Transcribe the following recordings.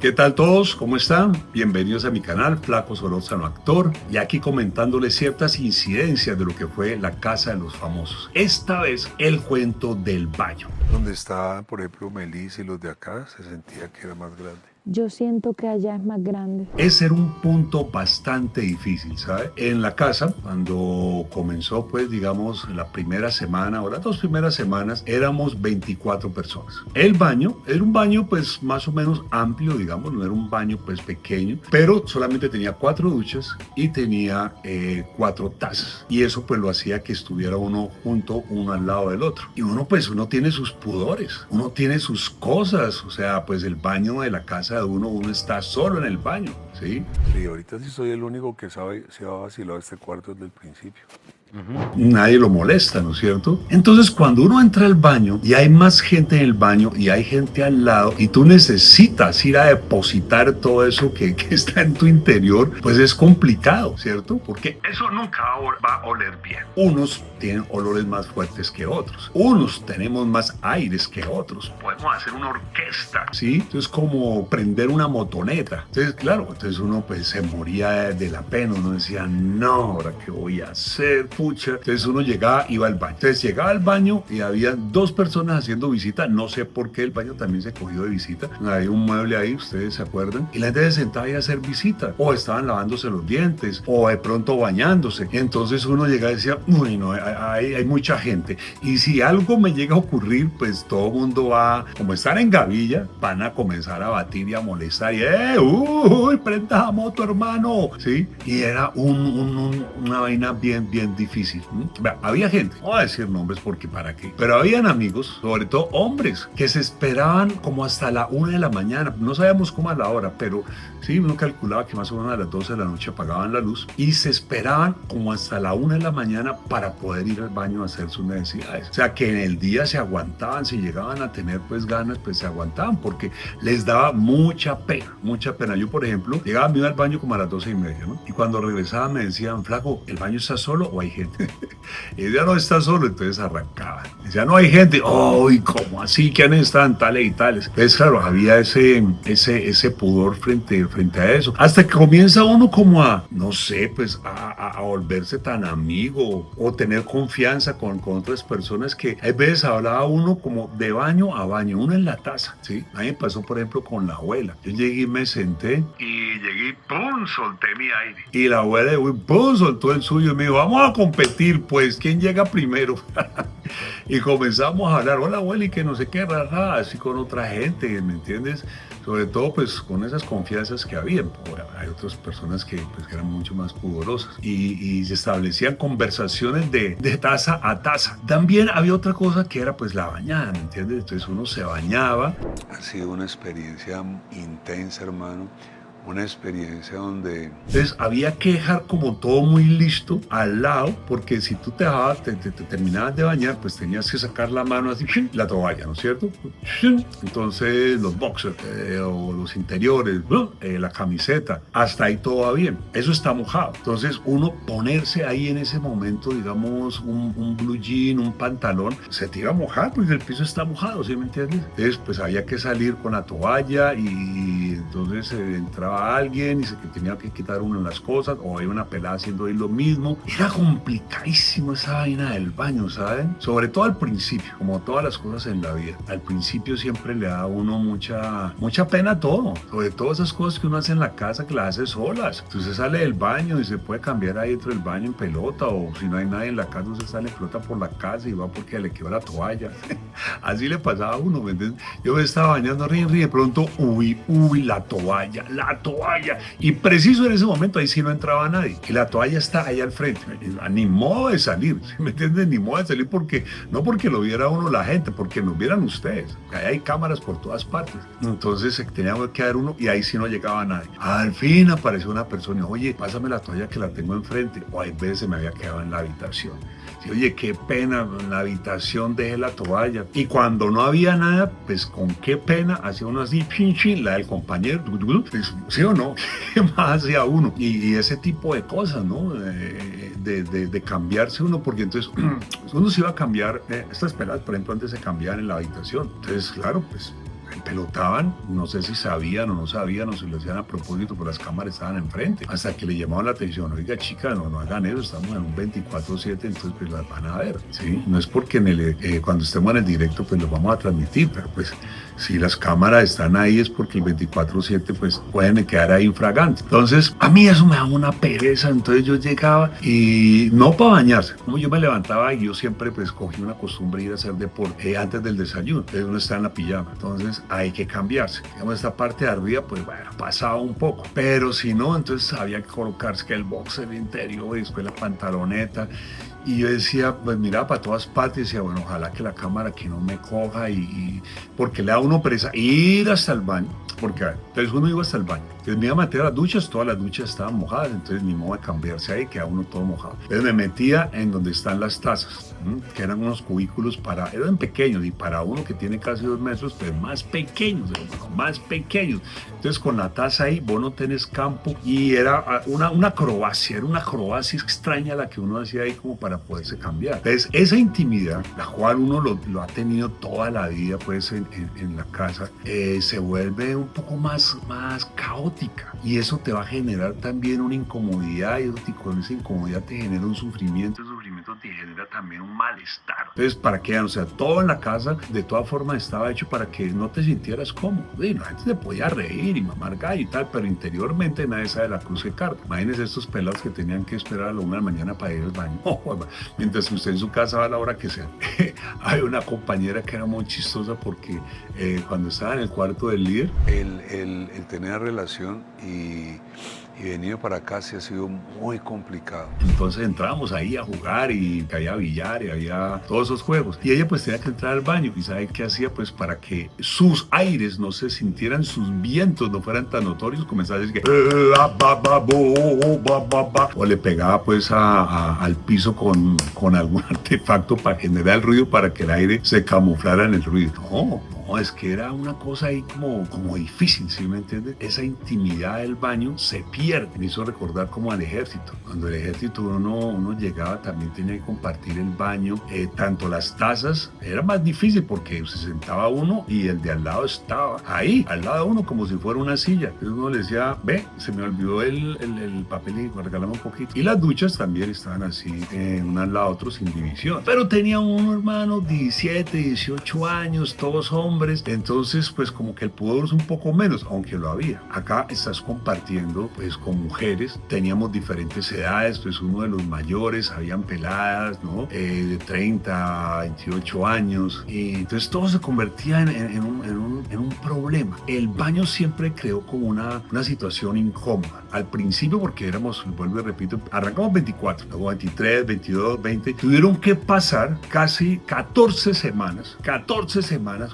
¿Qué tal todos? ¿Cómo están? Bienvenidos a mi canal, Flaco Solórzano Actor, y aquí comentándoles ciertas incidencias de lo que fue la Casa de los Famosos. Esta vez, el cuento del baño. Donde está, por ejemplo, Melissa y los de acá, se sentía que era más grande. Yo siento que allá es más grande. Ese era un punto bastante difícil, ¿sabe? En la casa, cuando comenzó, pues, digamos, la primera semana o las 2 primeras semanas, éramos 24 personas. El baño era un baño, pues, más o menos amplio, digamos, no era un baño, pues, pequeño, pero solamente tenía 4 duchas y tenía 4 tazas. Y eso, pues, lo hacía que estuviera uno junto, uno al lado del otro. Y uno, pues, uno tiene sus pudores, uno tiene sus cosas, o sea, pues, el baño de la casa de uno está solo en el baño, ¿sí? Sí, ahorita sí soy el único que sabe, se ha vacilado este cuarto desde el principio. Nadie lo molesta, ¿no es cierto? Entonces, cuando uno entra al baño y hay más gente en el baño y hay gente al lado y tú necesitas ir a depositar todo eso que está en tu interior, pues es complicado, ¿cierto? Porque eso nunca va a oler bien. Unos tienen olores más fuertes que otros. Unos tenemos más aires que otros. Podemos hacer una orquesta, ¿sí? Entonces, como prender una motoneta. Entonces, claro, entonces uno pues se moría de la pena. Uno decía, no, ¿ahora qué voy a hacer? Pucha. Entonces uno llegaba, iba al baño. Entonces llegaba al baño y había 2 personas haciendo visita. No sé por qué el baño también se cogió de visita. Había un mueble ahí, ustedes se acuerdan. Y la gente se sentaba ahí a hacer visita. O estaban lavándose los dientes. O de pronto bañándose. Entonces uno llegaba y decía, uy, no, hay mucha gente. Y si algo me llega a ocurrir, pues todo el mundo va, como están en gavilla, van a comenzar a batir y a molestar. Y, uy, prenda a moto, hermano. ¿Sí? Y era una vaina bien difícil. Había gente, no voy a decir nombres porque para qué, pero habían amigos, sobre todo hombres, que se esperaban como hasta la 1 de la mañana. No sabíamos cómo a la hora, pero sí, uno calculaba que más o menos a las 12 de la noche apagaban la luz y se esperaban como hasta la 1 de la mañana para poder ir al baño a hacer sus necesidades. O sea, que en el día se aguantaban, si llegaban a tener pues ganas, pues se aguantaban porque les daba mucha pena, mucha pena. Yo, por ejemplo, llegaba, me iba al baño como a las 12:30, ¿no? Y cuando regresaba me decían, Flaco, ¿el baño está solo o hay gente? Y ya no está solo, entonces arrancaban. Ya no hay gente. ¡Ay, cómo así! ¿Quiénes están? Tales y tales. Entonces, claro, había ese pudor frente a eso. Hasta que comienza uno como a, no sé, pues a volverse tan amigo o tener confianza con otras personas que a veces hablaba uno como de baño a baño, uno en la taza, ¿sí? A mí me pasó, por ejemplo, con la abuela. Yo llegué y me senté y llegué y ¡pum! Solté mi aire. Y la abuela, ¡pum! Soltó el suyo y me dijo, vamos a competir, pues, ¿quién llega primero? Y comenzamos a hablar, hola abuela, y que no sé qué, rara, así con otra gente, ¿me entiendes? Sobre todo, pues, con esas confianzas que había. Hay otras personas que, pues, que eran mucho más pudorosas y se establecían conversaciones de taza a taza. También había otra cosa que era, pues, la bañada, ¿me entiendes? Entonces uno se bañaba. Ha sido una experiencia intensa, hermano. Una experiencia donde... Entonces había que dejar como todo muy listo al lado, porque si tú te terminabas de bañar, pues tenías que sacar la mano así, la toalla, ¿no es cierto? Entonces los boxers o los interiores, la camiseta, hasta ahí todo va bien. Eso está mojado. Entonces uno ponerse ahí en ese momento, digamos, un blue jean, un pantalón, se te iba a mojar porque el piso está mojado, ¿sí me entiendes? Entonces pues había que salir con la toalla y entonces entraba alguien y se tenía que quitar uno las cosas, o hay una pelada haciendo ahí lo mismo. Era complicadísimo esa vaina del baño, ¿saben? Sobre todo al principio, como todas las cosas en la vida. Al principio siempre le da a uno mucha pena todo, sobre todo esas cosas que uno hace en la casa que las hace solas. Entonces sale del baño y se puede cambiar ahí dentro del baño en pelota, o si no hay nadie en la casa, usted sale en pelota por la casa y va porque le quedó la toalla. Así le pasaba a uno, ¿me entiendes? Yo me estaba bañando, de pronto, la toalla, y preciso en ese momento ahí sí no entraba nadie y la toalla está ahí al frente, ni modo de salir, ¿sí me entienden? Ni modo de salir porque no porque lo viera uno la gente, porque nos vieran ustedes, ahí hay cámaras por todas partes. Entonces se tenía que quedar uno y ahí sí no llegaba nadie. Al fin apareció una persona y oye, pásame la toalla que la tengo enfrente, o hay veces se me había quedado en la habitación. Sí, oye, qué pena, en la habitación dejé la toalla. Y cuando no había nada, pues con qué pena hacía uno así, la del compañero, pues, ¿sí o no? ¿Qué más hacía uno? Y ese tipo de cosas, ¿no? De cambiarse uno, porque entonces uno se iba a cambiar, estas peladas, por ejemplo, antes se cambiaban en la habitación. Entonces, claro, pues pelotaban, no sé si sabían o no sabían o si lo hacían a propósito, pero las cámaras estaban enfrente, hasta que le llamaban la atención, oiga chica, no hagan eso, estamos en un 24/7, entonces pues las van a ver, ¿sí? No es porque cuando estemos en el directo pues los vamos a transmitir, pero pues si las cámaras están ahí es porque el 24/7 pues pueden quedar ahí infragantes. Entonces a mí eso me daba una pereza, entonces yo llegaba y no para bañarse, como yo me levantaba y yo siempre pues cogí una costumbre de ir a hacer deporte antes del desayuno, entonces uno está en la pijama, entonces hay que cambiarse, digamos esta parte de arriba pues bueno, pasaba un poco, pero si no, entonces había que colocarse que el boxer interior y después la pantaloneta. Y yo decía, pues mira, para todas partes, decía, bueno, ojalá que la cámara aquí no me coja porque le da a uno pereza ir hasta el baño, porque entonces uno iba hasta el baño, entonces me iba a meter a las duchas, todas las duchas estaban mojadas, entonces ni modo de cambiarse ahí, queda uno todo mojado. Entonces me metía en donde están las tazas, que eran unos cubículos eran pequeños, y para uno que tiene casi 2 metros, pues más pequeños, hermano, más pequeños. Entonces con la taza ahí, vos no tenés campo, y era una acrobacia extraña la que uno hacía ahí como para poderse cambiar. Entonces esa intimidad, la cual uno lo ha tenido toda la vida pues en la casa, se vuelve un poco más caótica, y eso te va a generar también una incomodidad, y con esa incomodidad te genera un sufrimiento, el sufrimiento te genera también un malestar. Entonces, ¿para qué? O sea, todo en la casa de todas formas estaba hecho para que no te sintieras cómodo. Y la gente se podía reír y mamar gallo y tal, pero interiormente nadie sabe la cruz que carga. Imagínense estos pelados que tenían que esperar a la 1 de la mañana para ir al baño. Mientras que usted en su casa va a la hora que sea. Hay una compañera que era muy chistosa porque cuando estaba en el cuarto del líder, el tener relación y venir para acá sí ha sido muy complicado. Entonces entrábamos ahí a jugar y había billar y había todos esos juegos. Y ella pues tenía que entrar al baño, y ¿sabe qué hacía? Pues para que sus aires no se sintieran, sus vientos no fueran tan notorios, comenzaba a decir que o le pegaba pues al piso con algún artefacto para generar el ruido, para que el aire se camuflara en el ruido. No, es que era una cosa ahí como difícil, ¿sí me entiendes? Esa intimidad del baño se pierde. Me hizo recordar como al ejército. Cuando el ejército uno llegaba, también tenía que compartir el baño. Tanto las tazas, era más difícil porque se sentaba uno y el de al lado estaba ahí, al lado de uno, como si fuera una silla. Entonces uno le decía, ve, se me olvidó el papel y regálame un poquito. Y las duchas también estaban así, una al lado de otro, sin división. Pero tenía un hermano, 17, 18 años, todos hombres. Entonces pues como que el pudor es un poco menos, aunque lo había. Acá estás compartiendo pues con mujeres, teníamos diferentes edades, pues uno de los mayores, habían peladas, ¿no? De 30 a 28 años, y entonces todo se convertía en un problema. El baño siempre creó como una situación incómoda al principio, porque vuelvo y repito, arrancamos 24, luego 23, 22, 20, tuvieron que pasar casi 14 semanas,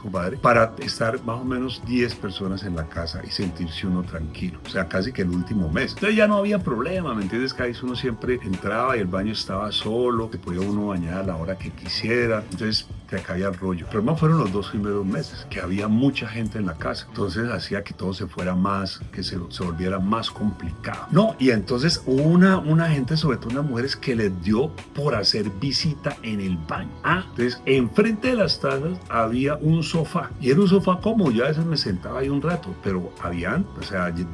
compadre, para estar más o menos 10 personas en la casa y sentirse uno tranquilo, o sea, casi que el último mes. Entonces ya no había problema, ¿me entiendes? Que ahí uno siempre entraba y el baño estaba solo, que podía uno bañar a la hora que quisiera, entonces te caía el rollo. Pero más fueron los 2 primeros meses, que había mucha gente en la casa, entonces hacía que todo se fuera más, que se volviera más complicado. No, y entonces hubo una gente, sobre todo unas mujeres, que les dio por hacer visita en el baño. Entonces enfrente de las tazas había un sofá, y era un sofá cómodo, yo a veces me sentaba ahí un rato, pero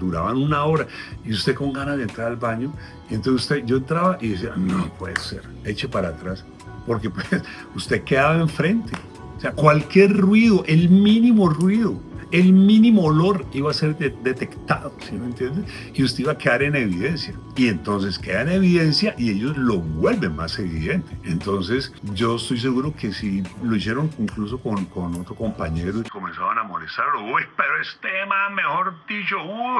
duraban 1 hora, y usted con ganas de entrar al baño, y entonces yo entraba y decía, no puede ser, eche para atrás, porque pues usted quedaba enfrente, o sea, cualquier ruido, el mínimo ruido, el mínimo olor iba a ser detectado, ¿sí me entiendes? Y usted iba a quedar en evidencia. Y entonces queda en evidencia y ellos lo vuelven más evidente. Entonces yo estoy seguro que si lo hicieron incluso con otro compañero y comenzaban a molestarlo, uy, pero este man, mejor dicho,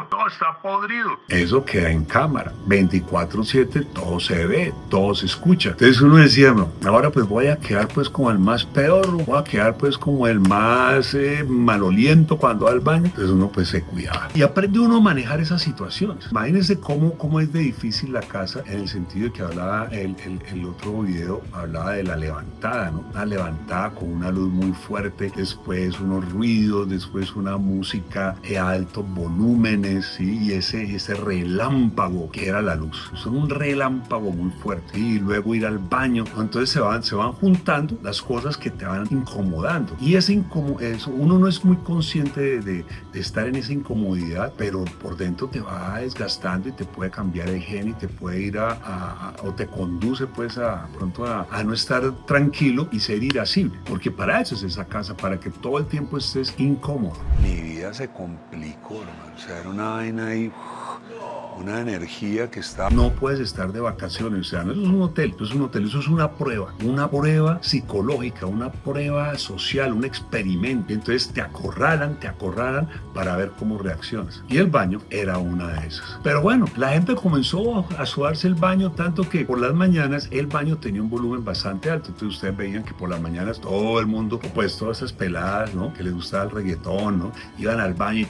todo está podrido. Eso queda en cámara, 24/7, todo se ve, todo se escucha. Entonces uno decía, no, ahora pues voy a quedar pues como el más peor, voy a quedar pues como el más maloliento cuando va al baño. Entonces uno pues se cuidaba. Y aprende uno a manejar esas situaciones. Imagínense cómo es de difícil la casa, en el sentido de que hablaba el otro video, hablaba de la levantada, ¿no? Una levantada con una luz muy fuerte, después unos ruidos, después una música a altos volúmenes, ¿sí? Y ese relámpago que era la luz. Es un relámpago muy fuerte. Y luego ir al baño. Entonces se van juntando las cosas que te van incomodando. Y eso uno no es muy consciente simplemente de estar en esa incomodidad, pero por dentro te va desgastando y te puede cambiar el gen y te puede ir o te conduce pues pronto a no estar tranquilo y ser irascible, porque para eso es esa casa, para que todo el tiempo estés incómodo. Mi vida se complicó, hermano. O sea, era una vaina ahí, una energía que estaba... No puedes estar de vacaciones, o sea, no es un hotel, no es un hotel, eso es una prueba psicológica, una prueba social, un experimento. Entonces te acorralan para ver cómo reaccionas. Y el baño era una de esas. Pero bueno, la gente comenzó a sudarse el baño tanto que por las mañanas el baño tenía un volumen bastante alto. Entonces ustedes veían que por las mañanas todo el mundo, pues todas esas peladas, ¿no? Que les gustaba el reggaetón, ¿no? Iban al baño y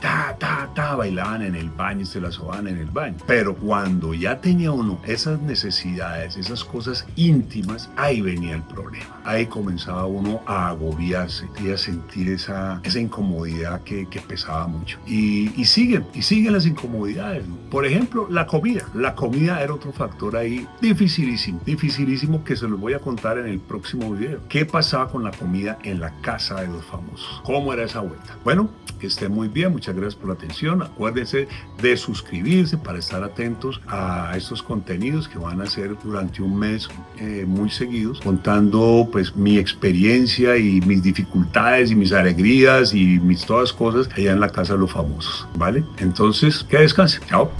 bailaban en el baño y se la sobaban en el baño. Pero cuando ya tenía uno esas necesidades, esas cosas íntimas, ahí venía el problema. Ahí comenzaba uno a agobiarse y a sentir esa incomodidad que pesaba mucho. Y siguen las incomodidades, ¿no? Por ejemplo, la comida. La comida era otro factor ahí dificilísimo que se los voy a contar en el próximo video. ¿Qué pasaba con la comida en la casa de los famosos? ¿Cómo era esa vuelta? Bueno, que estén muy bien, muchas gracias por la atención. Acuérdense de suscribirse para estar atentos a estos contenidos que van a ser durante un mes muy seguidos, contando pues mi experiencia y mis dificultades y mis alegrías y mis todas cosas allá en la casa de los famosos, ¿vale? Entonces, que descansen. Chao.